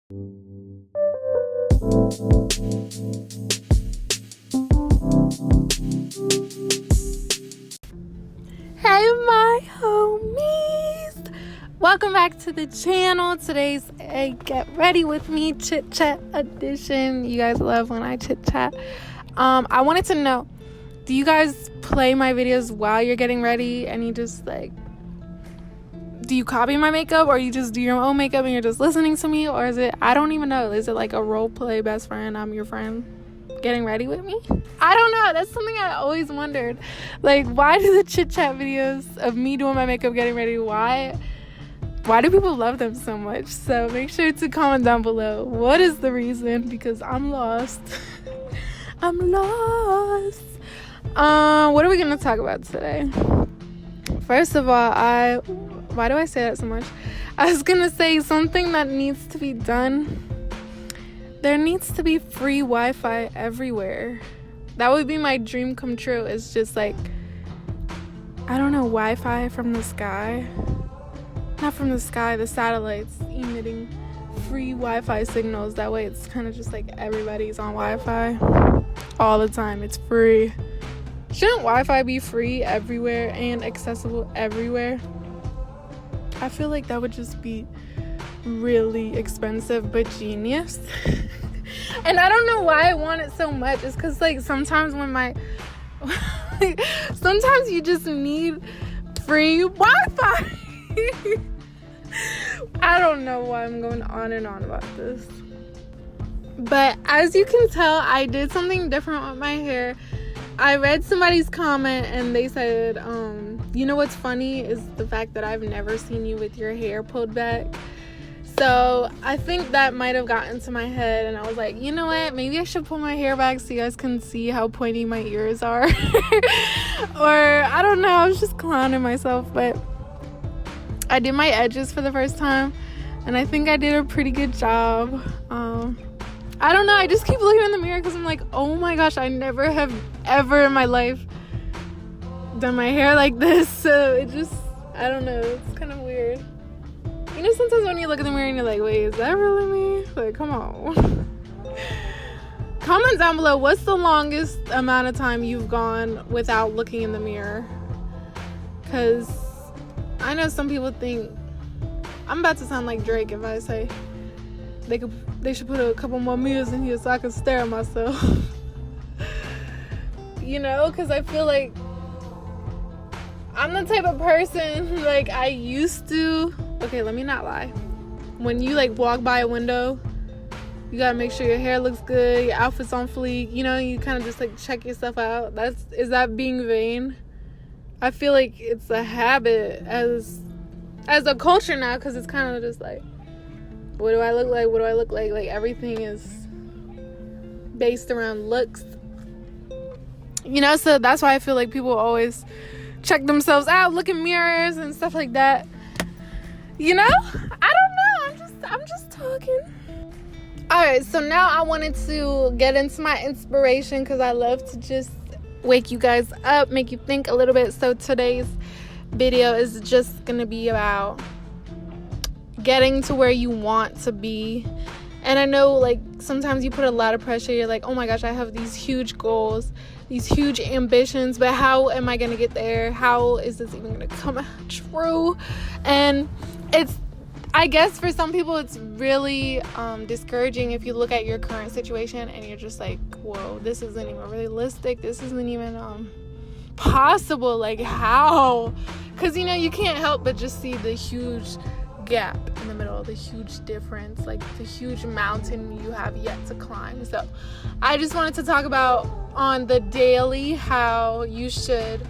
Hey my homies, welcome back to the channel. Today's a get ready with me chit chat edition. You guys love when I chit chat. I wanted to know, do you guys play my videos while you're getting ready and you just do you copy my makeup, or you just do your own makeup and you're just listening to me? Or is it, I don't even know, is it like a role play best friend, I'm your friend getting ready with me? I don't know. That's something I always wondered. Why do the chit chat videos of me doing my makeup getting ready, why do people love them so much? So make sure to comment down below what is the reason, because I'm lost. I'm lost. What are we gonna talk about today? First of all, why do I say that so much? I was gonna say something that needs to be done. There needs to be free Wi-Fi everywhere. That would be my dream come true. It's just Wi-Fi from the sky. Not from the sky, the satellites emitting free Wi-Fi signals. That way it's kind of just like everybody's on Wi-Fi all the time. It's free. Shouldn't Wi-Fi be free everywhere and accessible everywhere? I feel like that would just be really expensive but genius. And I don't know why I want it so much. It's because sometimes when sometimes you just need free Wi-Fi. I don't know why I'm going on and on about this, but as you can tell, I did something different with my hair. I read somebody's comment and they said, you know what's funny is the fact that I've never seen you with your hair pulled back. So I think that might have gotten to my head, and I was like, you know what, maybe I should pull my hair back so you guys can see how pointy my ears are. Or I don't know, I was just clowning myself. But I did my edges for the first time and I think I did a pretty good job. I don't know, I just keep looking in the mirror because I'm like, oh my gosh, I never have ever in my life done my hair like this. So it just, I don't know, it's kind of weird. You know, sometimes when you look in the mirror and you're like, wait, is that really me? Come on. Comment down below, what's the longest amount of time you've gone without looking in the mirror? Because I know some people think, I'm about to sound like Drake if I say they should put a couple more mirrors in here so I can stare at myself. You know, because I feel like I'm the type of person, I used to, okay, let me not lie. When you walk by a window, you gotta make sure your hair looks good, your outfit's on fleek, you know, you kind of just check yourself out. Is that being vain? I feel like it's a habit as a culture now, because it's kind of just what do I look like? What do I look like? Everything is based around looks. You know, so that's why I feel like people always check themselves out, look in mirrors and stuff like that. You know? I don't know. I'm just talking. Alright, so now I wanted to get into my inspiration, because I love to just wake you guys up, make you think a little bit. So today's video is just gonna be about getting to where you want to be. And I know sometimes you put a lot of pressure. You're like, oh my gosh, I have these huge goals, these huge ambitions, but how am I gonna get there? How is this even gonna come true? And I guess for some people it's really discouraging if you look at your current situation and you're just like, whoa, this isn't even realistic, this isn't even possible. How? Because you can't help but just see the huge gap in the middle, the huge difference, the huge mountain you have yet to climb. So I just wanted to talk about on the daily how you should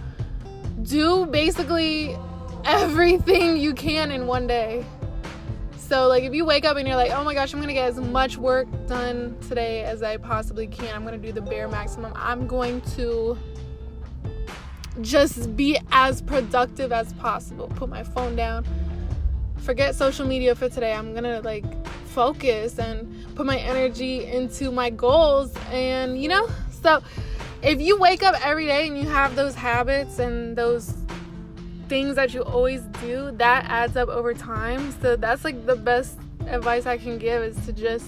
do basically everything you can in one day. So if you wake up and you're like, oh my gosh, I'm gonna get as much work done today as I possibly can, I'm gonna do the bare maximum, I'm going to just be as productive as possible, put my phone down, forget social media for today, I'm gonna focus and put my energy into my goals. And so if you wake up every day and you have those habits and those things that you always do, that adds up over time. So that's the best advice I can give is to just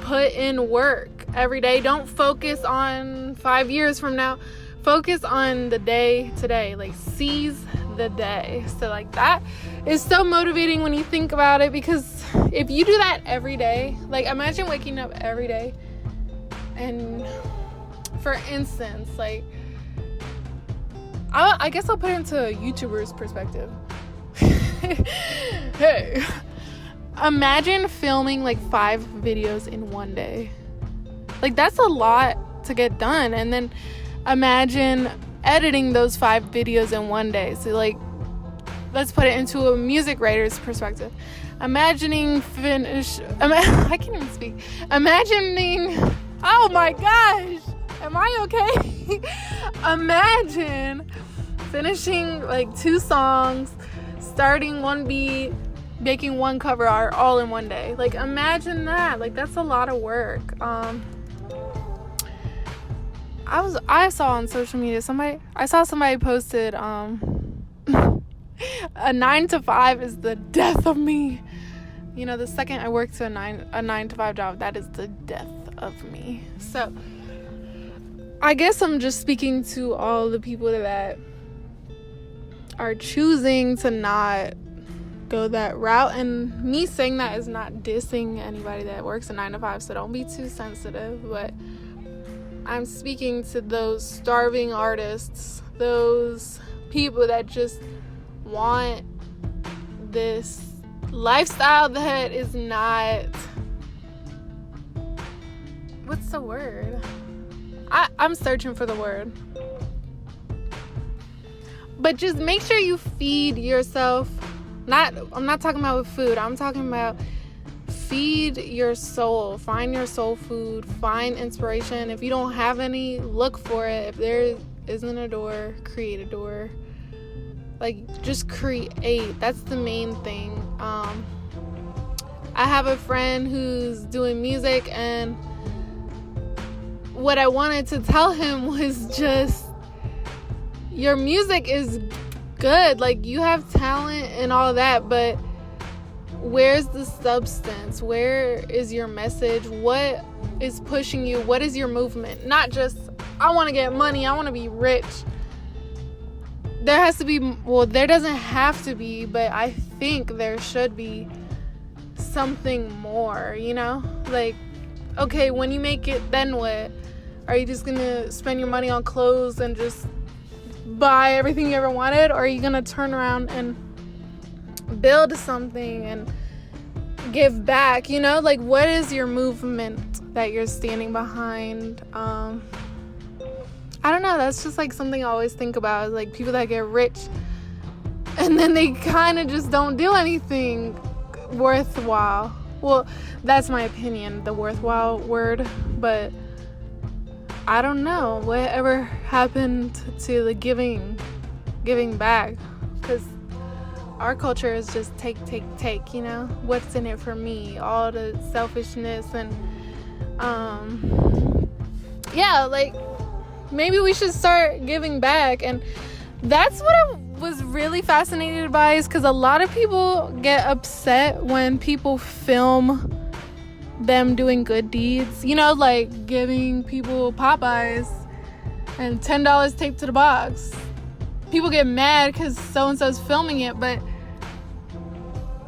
put in work every day. Don't focus on 5 years from now. Focus on the day today. Like, seize the day. So, like, that is so motivating when you think about it, because if you do that every day, like, imagine waking up every day and, for instance, like, I guess I'll put it into a YouTuber's perspective. Hey, imagine filming like 5 videos in one day. Like, that's a lot to get done. And then imagine editing those 5 videos in one day. So, like, let's put it into a music writer's perspective. I can't even speak. Imagining, oh my gosh, am I okay? Imagine finishing like 2 songs, starting 1 beat, making 1 cover art all in one day. Like, imagine that. Like, that's a lot of work. I saw on social media somebody posted a 9 to 5 is the death of me. You know, the second I work to a 9 to 5 job, that is the death of me. So I guess I'm just speaking to all the people that are choosing to not go that route, and me saying that is not dissing anybody that works a 9 to 5, so don't be too sensitive, but I'm speaking to those starving artists, those people that just want this lifestyle that is not, what's the word? I'm searching for the word. But just make sure you feed yourself. I'm not talking about with food. I'm talking about feed your soul. Find your soul food. Find inspiration. If you don't have any, look for it. If there isn't a door, create a door. Like, just create. That's the main thing. I have a friend who's doing music, and what I wanted to tell him was just, your music is good. Like, you have talent and all that, but where's the substance? Where is your message? What is pushing you? What is your movement? Not just, I want to get money, I want to be rich. There has to be, well, there doesn't have to be, but I think there should be something more, you know? Like, okay, when you make it, then what? Are you just gonna spend your money on clothes and just buy everything you ever wanted? Or are you gonna turn around and build something and give back, you know? Like, what is your movement that you're standing behind? I don't know, that's just like something I always think about, like people that get rich and then they kind of just don't do anything worthwhile. Well, that's my opinion, the worthwhile word, but I don't know whatever happened to the giving back, because our culture is just take, you know? What's in it for me? All the selfishness and yeah, like, maybe we should start giving back. And that's what I was really fascinated by, is because a lot of people get upset when people film them doing good deeds, you know, like giving people Popeyes and $10 taped to the box. People get mad because so-and-so's filming it, but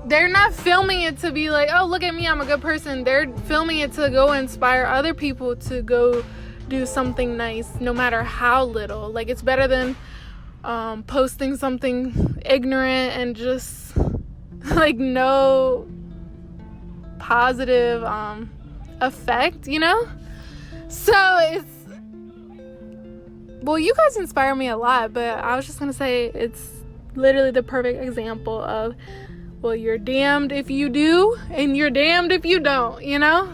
they're not filming it to be like, oh, look at me, I'm a good person. They're filming it to go inspire other people to go do something nice, no matter how little. Like, it's better than posting something ignorant and just like no positive effect, you know? So it's, well, you guys inspire me a lot, but I was just gonna say it's literally the perfect example of, well, you're damned if you do and you're damned if you don't, you know?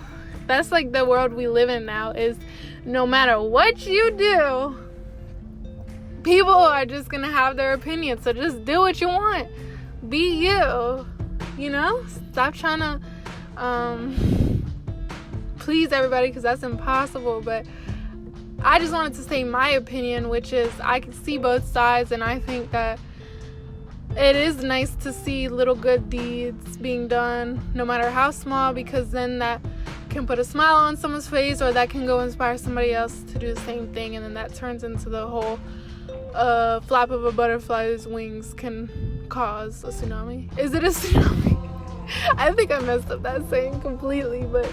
That's like the world we live in now, is no matter what you do, people are just gonna have their opinion. So just do what you want, be you know? Stop trying to please everybody, because that's impossible. But I just wanted to say my opinion, which is I can see both sides, and I think that it is nice to see little good deeds being done, no matter how small, because then that can put a smile on someone's face, or that can go inspire somebody else to do the same thing, and then that turns into the whole flap of a butterfly's wings can cause a tsunami. Is it a tsunami? I think I messed up that saying completely, but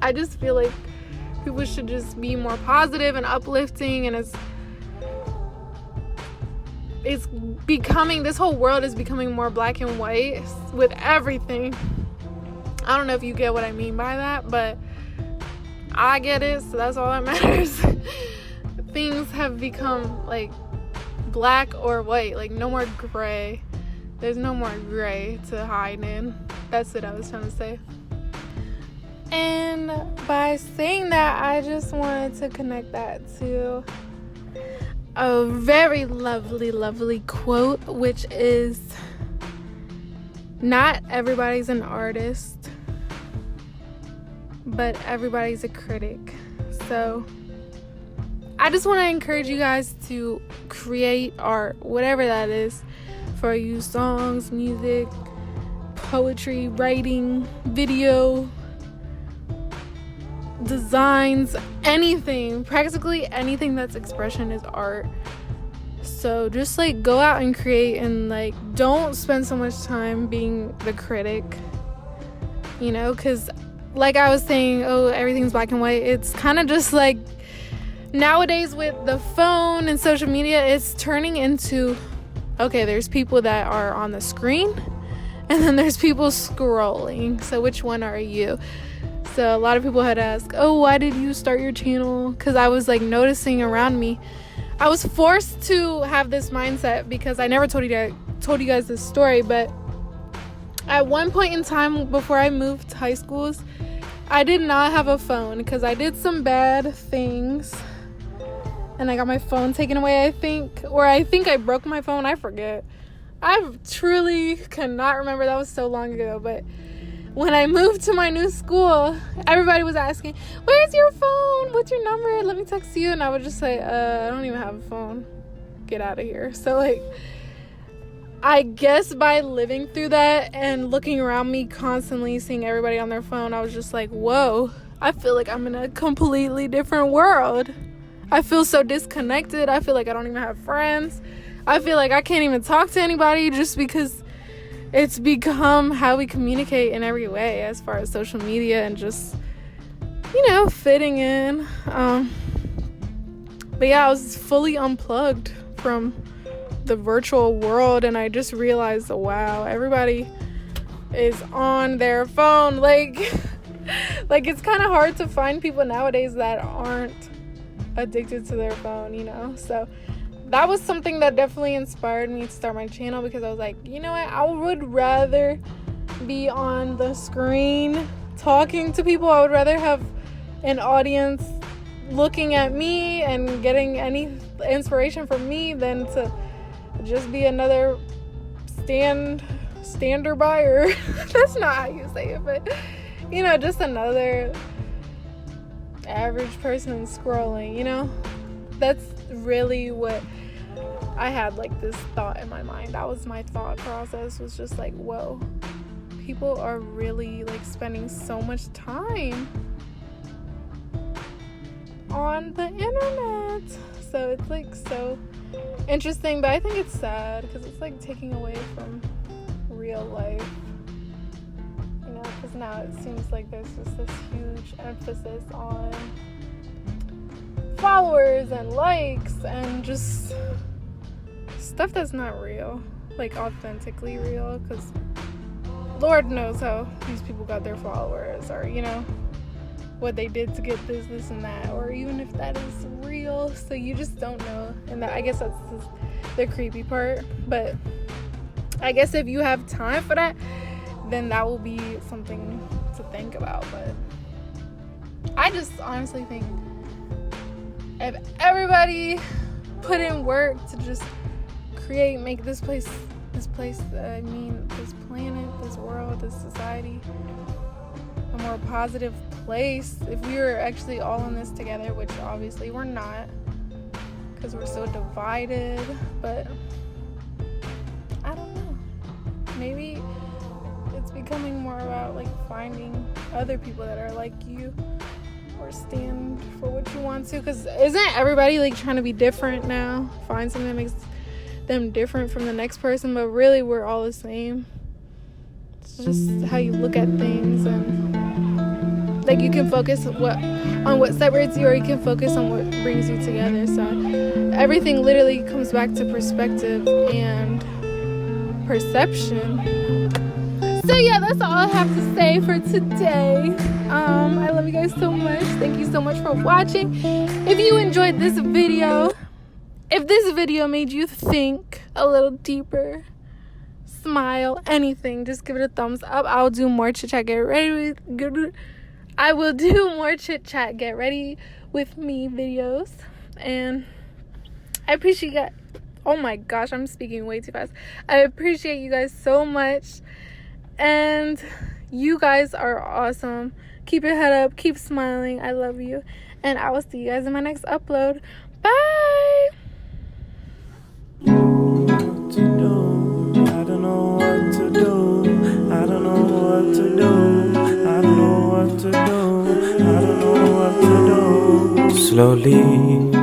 I just feel like people should just be more positive and uplifting, and it's becoming, this whole world is becoming more black and white with everything. I don't know if you get what I mean by that, but I get it, so that's all that matters. Things have become like black or white, like no more gray. There's no more gray to hide in. That's what I was trying to say. And by saying that, I just wanted to connect that to a very lovely, lovely quote, which is, not everybody's an artist, but everybody's a critic. So I just want to encourage you guys to create art, whatever that is for you: songs, music, poetry, writing, video, designs, anything. Practically anything that's expression is art. So just like go out and create, and like don't spend so much time being the critic, you know, because like I was saying, everything's black and white. It's kind of just like nowadays with the phone and social media, it's turning into, okay, there's people that are on the screen, and then there's people scrolling. So which one are you? So a lot of people had asked, why did you start your channel? Because I was like noticing around me, I was forced to have this mindset, because I never told you guys this story, but at one point in time before I moved to high schools, I did not have a phone because I did some bad things, and I got my phone taken away, I think I broke my phone. I forget. I truly cannot remember. That was so long ago. But when I moved to my new school, everybody was asking, where's your phone? What's your number? Let me text you. And I would just say, I don't even have a phone. Get out of here. So like, I guess by living through that and looking around me constantly, seeing everybody on their phone, I was just like, whoa, I feel like I'm in a completely different world. I feel so disconnected. I feel like I don't even have friends. I feel like I can't even talk to anybody, just because it's become how we communicate in every way, as far as social media and just, fitting in. But yeah, I was fully unplugged from the virtual world, and I just realized, wow, everybody is on their phone. Like it's kind of hard to find people nowadays that aren't addicted to their phone, so that was something that definitely inspired me to start my channel, because I was like, you know what, I would rather be on the screen talking to people. I would rather have an audience looking at me and getting any inspiration from me than to just be another stander buyer. That's not how you say it, but just another average person scrolling. That's really what I had, like, this thought in my mind. That was my thought process, was just like, whoa, people are really like spending so much time on the internet. So it's like so interesting, but I think it's sad because it's like taking away from real life, because now it seems like there's just this huge emphasis on followers and likes and just stuff that's not real, like authentically real, because Lord knows how these people got their followers, or what they did to get this and that, or even if that is real. So you just don't know, and I guess that's the creepy part. But I guess if you have time for that, then that will be something to think about. But I just honestly think if everybody put in work to just create, make this planet, this world, this society a more positive place, if we were actually all in this together, which obviously we're not because we're so divided, but becoming more about like finding other people that are like you or stand for what you want to, because isn't everybody like trying to be different now, find something that makes them different from the next person, but really we're all the same. It's just how you look at things, and like you can focus on what separates you, or you can focus on what brings you together. So everything literally comes back to perspective and perception. So yeah, that's all I have to say for today. I love you guys so much. Thank you so much for watching. If you enjoyed this video, if this video made you think a little deeper, smile, anything, just give it a thumbs up. I'll do more chit chat. I will do more chit chat, get ready with me videos. And I appreciate you guys. Oh my gosh, I'm speaking way too fast. I appreciate you guys so much. And you guys are awesome. Keep your head up. Keep smiling. I love you. And I will see you guys in my next upload. Bye. I don't know what to do. I don't know what to do. I don't know what to do. I don't know what to do. Slowly